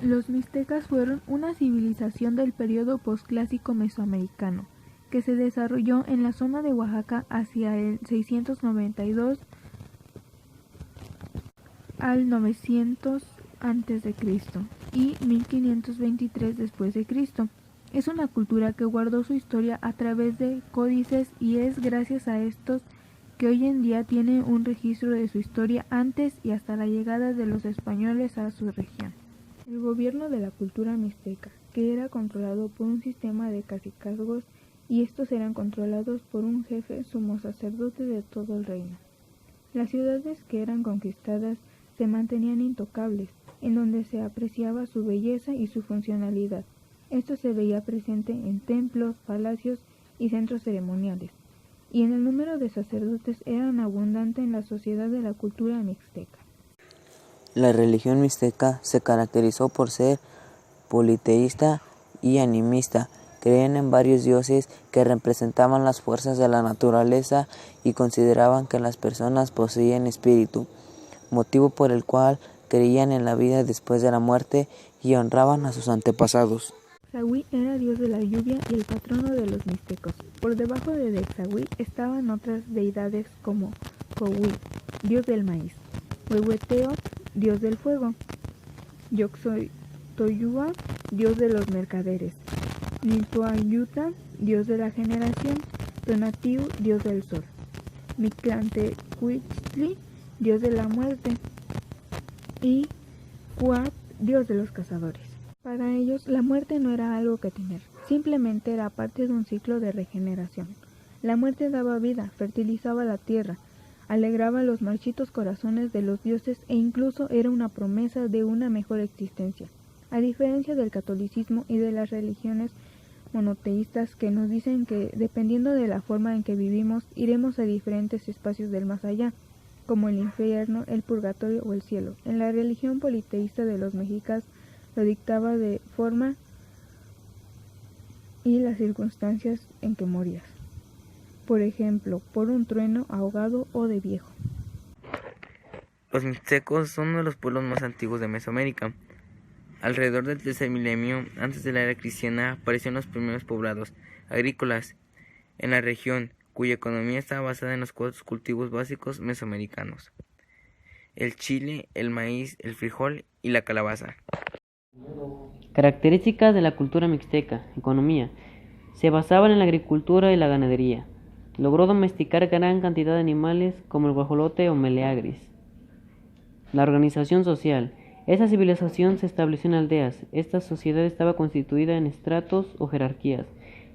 Los mixtecas fueron una civilización del periodo posclásico mesoamericano, que se desarrolló en la zona de Oaxaca hacia el 692 al 900 a.C. y 1523 después de Cristo. Es una cultura que guardó su historia a través de códices y es gracias a estos que hoy en día tiene un registro de su historia antes y hasta la llegada de los españoles a su región. El gobierno de la cultura mixteca, que era controlado por un sistema de cacicazgos y estos eran controlados por un jefe sumo sacerdote de todo el reino. Las ciudades que eran conquistadas se mantenían intocables, en donde se apreciaba su belleza y su funcionalidad. Esto se veía presente en templos, palacios y centros ceremoniales, y en el número de sacerdotes eran abundante en la sociedad de la cultura mixteca. La religión mixteca se caracterizó por ser politeísta y animista. Creían en varios dioses que representaban las fuerzas de la naturaleza y consideraban que las personas poseían espíritu, motivo por el cual creían en la vida después de la muerte y honraban a sus antepasados. Dexahui era dios de la lluvia y el patrono de los mixtecos. Por debajo de Dexahui estaban otras deidades como Cohui, dios del maíz, Huehueteotl, dios del fuego, Yoxotoyua, dios de los mercaderes, Niltoayuta, dios de la generación, Tonatiuh, dios del sol, Mictlantecuhtli, dios de la muerte, y Huat, dios de los cazadores. Para ellos, la muerte no era algo que temer, simplemente era parte de un ciclo de regeneración. La muerte daba vida, fertilizaba la tierra, alegraba los marchitos corazones de los dioses e incluso era una promesa de una mejor existencia. A diferencia del catolicismo y de las religiones monoteístas que nos dicen que, dependiendo de la forma en que vivimos, iremos a diferentes espacios del más allá, como el infierno, el purgatorio o el cielo. En la religión politeísta de los mexicas lo dictaba de forma y las circunstancias en que morías. Por ejemplo, por un trueno, ahogado o de viejo. Los mixtecos son uno de los pueblos más antiguos de Mesoamérica. Alrededor del tercer milenio antes de la era cristiana aparecieron los primeros poblados agrícolas en la región, cuya economía estaba basada en los 4 cultivos básicos mesoamericanos: el chile, el maíz, el frijol y la calabaza. Características de la cultura mixteca. Economía. Se basaban en la agricultura y la ganadería. Logró domesticar gran cantidad de animales como el guajolote o meleagris. La organización social. Esta civilización se estableció en aldeas. Esta sociedad estaba constituida en estratos o jerarquías,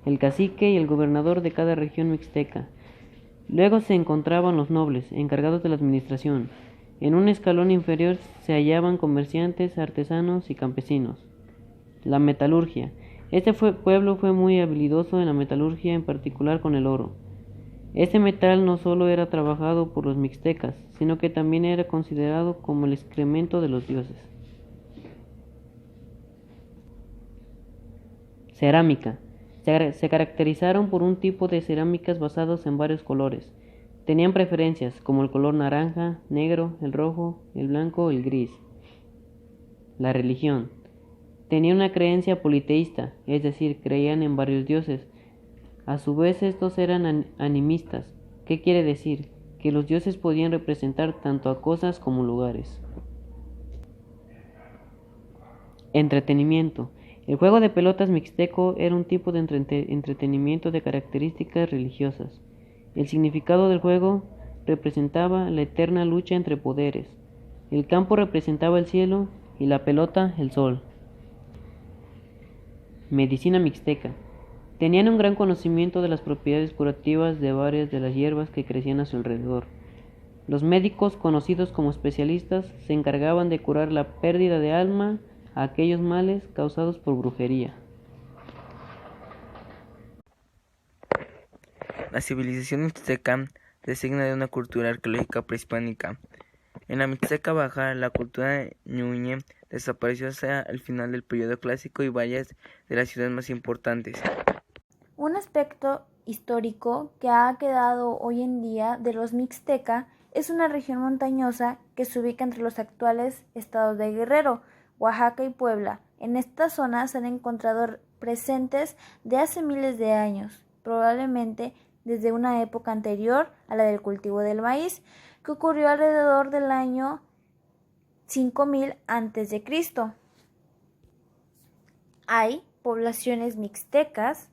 el cacique y el gobernador de cada región mixteca. Luego se encontraban los nobles, encargados de la administración. En un escalón inferior se hallaban comerciantes, artesanos y campesinos. La metalurgia. Este pueblo fue muy habilidoso en la metalurgia, en particular con el oro. Este metal no solo era trabajado por los mixtecas, sino que también era considerado como el excremento de los dioses. Cerámica. Se caracterizaron por un tipo de cerámicas basados en varios colores. Tenían preferencias como el color naranja, negro, el rojo, el blanco o el gris. La religión. Tenían una creencia politeísta, es decir, creían en varios dioses. A su vez estos eran animistas. ¿Qué quiere decir? Que los dioses podían representar tanto a cosas como lugares. Entretenimiento. El juego de pelotas mixteco era un tipo de entretenimiento de características religiosas. El significado del juego representaba la eterna lucha entre poderes. El campo representaba el cielo y la pelota el sol. Medicina mixteca. Tenían un gran conocimiento de las propiedades curativas de varias de las hierbas que crecían a su alrededor. Los médicos, conocidos como especialistas, se encargaban de curar la pérdida de alma a aquellos males causados por brujería. La civilización mixteca designa de una cultura arqueológica prehispánica. En la Mixteca Baja, la cultura ñuñe desapareció hacia el final del periodo clásico y varias de las ciudades más importantes. Un aspecto histórico que ha quedado hoy en día de los Mixteca es una región montañosa que se ubica entre los actuales estados de Guerrero, Oaxaca y Puebla. En estas zonas se han encontrado presentes de hace miles de años, probablemente desde una época anterior a la del cultivo del maíz, que ocurrió alrededor del año 5000 a.C. Hay poblaciones mixtecas.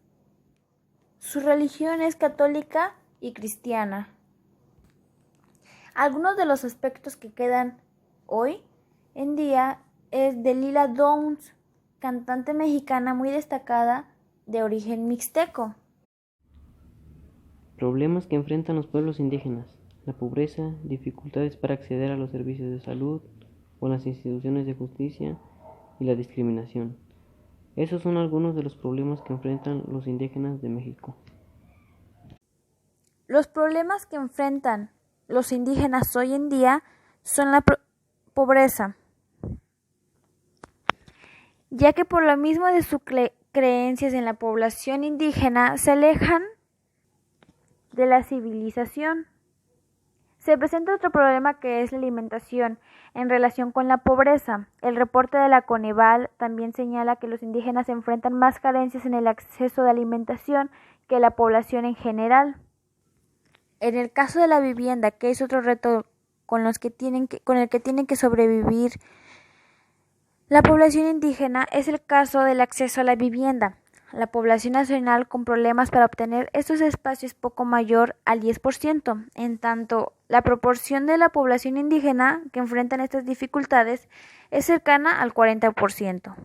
Su religión es católica y cristiana. Algunos de los aspectos que quedan hoy en día es de Lila Downs, cantante mexicana muy destacada de origen mixteco. Problemas que enfrentan los pueblos indígenas: la pobreza, dificultades para acceder a los servicios de salud o las instituciones de justicia y la discriminación. Esos son algunos de los problemas que enfrentan los indígenas de México. Los problemas que enfrentan los indígenas hoy en día son la pobreza, ya que por lo mismo de sus creencias en la población indígena se alejan de la civilización. Se presenta otro problema que es la alimentación en relación con la pobreza. El reporte de la Coneval también señala que los indígenas enfrentan más carencias en el acceso de alimentación que la población en general. En el caso de la vivienda, que es otro reto con el que tienen que sobrevivir la población indígena, es el caso del acceso a la vivienda. La población nacional con problemas para obtener estos espacios es poco mayor al 10%, en tanto la proporción de la población indígena que enfrentan estas dificultades es cercana al 40%.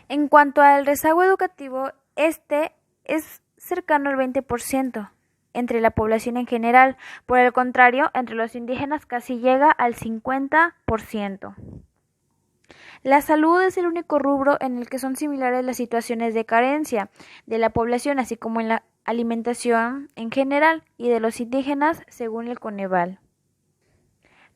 En cuanto al rezago educativo, este es cercano al 20% entre la población en general. Por el contrario, entre los indígenas casi llega al 50%. La salud es el único rubro en el que son similares las situaciones de carencia de la población, así como en la alimentación en general y de los indígenas, según el Coneval.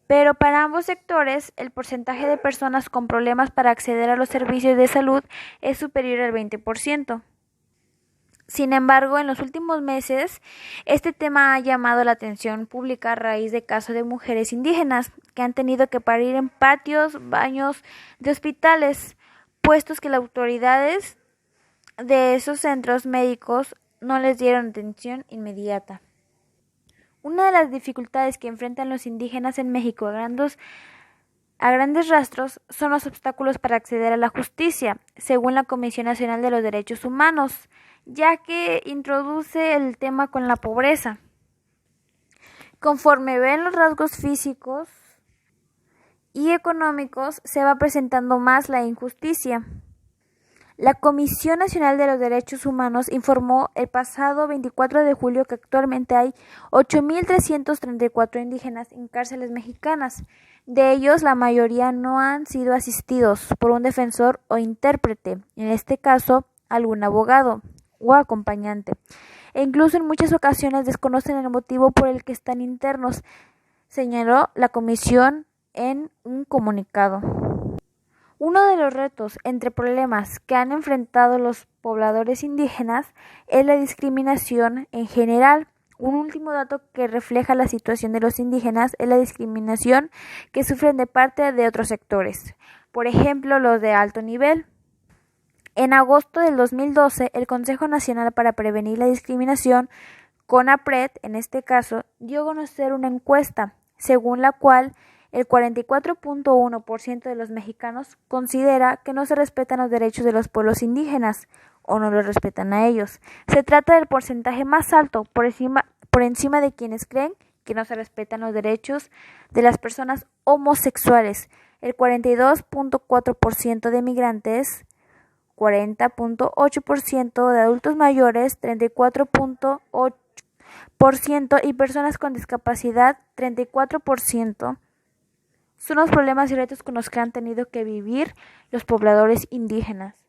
Pero para ambos sectores, el porcentaje de personas con problemas para acceder a los servicios de salud es superior al 20%. Sin embargo, en los últimos meses, este tema ha llamado la atención pública a raíz de casos de mujeres indígenas que han tenido que parir en patios, baños de hospitales, puestos que las autoridades de esos centros médicos no les dieron atención inmediata. Una de las dificultades que enfrentan los indígenas en México a grandes rastros son los obstáculos para acceder a la justicia, según la Comisión Nacional de los Derechos Humanos, ya que introduce el tema con la pobreza. Conforme ven los rasgos físicos y económicos, se va presentando más la injusticia. La Comisión Nacional de los Derechos Humanos informó el pasado 24 de julio que actualmente hay 8.334 indígenas en cárceles mexicanas. De ellos, la mayoría no han sido asistidos por un defensor o intérprete, en este caso, algún abogado o acompañante. E incluso en muchas ocasiones desconocen el motivo por el que están internos, señaló la comisión en un comunicado. Uno de los retos entre problemas que han enfrentado los pobladores indígenas es la discriminación en general. Un último dato que refleja la situación de los indígenas es la discriminación que sufren de parte de otros sectores, por ejemplo, los de alto nivel. En agosto del 2012, el Consejo Nacional para Prevenir la Discriminación, CONAPRED, en este caso, dio a conocer una encuesta, según la cual el 44.1% de los mexicanos considera que no se respetan los derechos de los pueblos indígenas o no los respetan a ellos. Se trata del porcentaje más alto por encima de quienes creen que no se respetan los derechos de las personas homosexuales, el 42.4% de migrantes, 40.8% de adultos mayores, 34.8% y personas con discapacidad, 34%. Son los problemas y retos con los que han tenido que vivir los pobladores indígenas.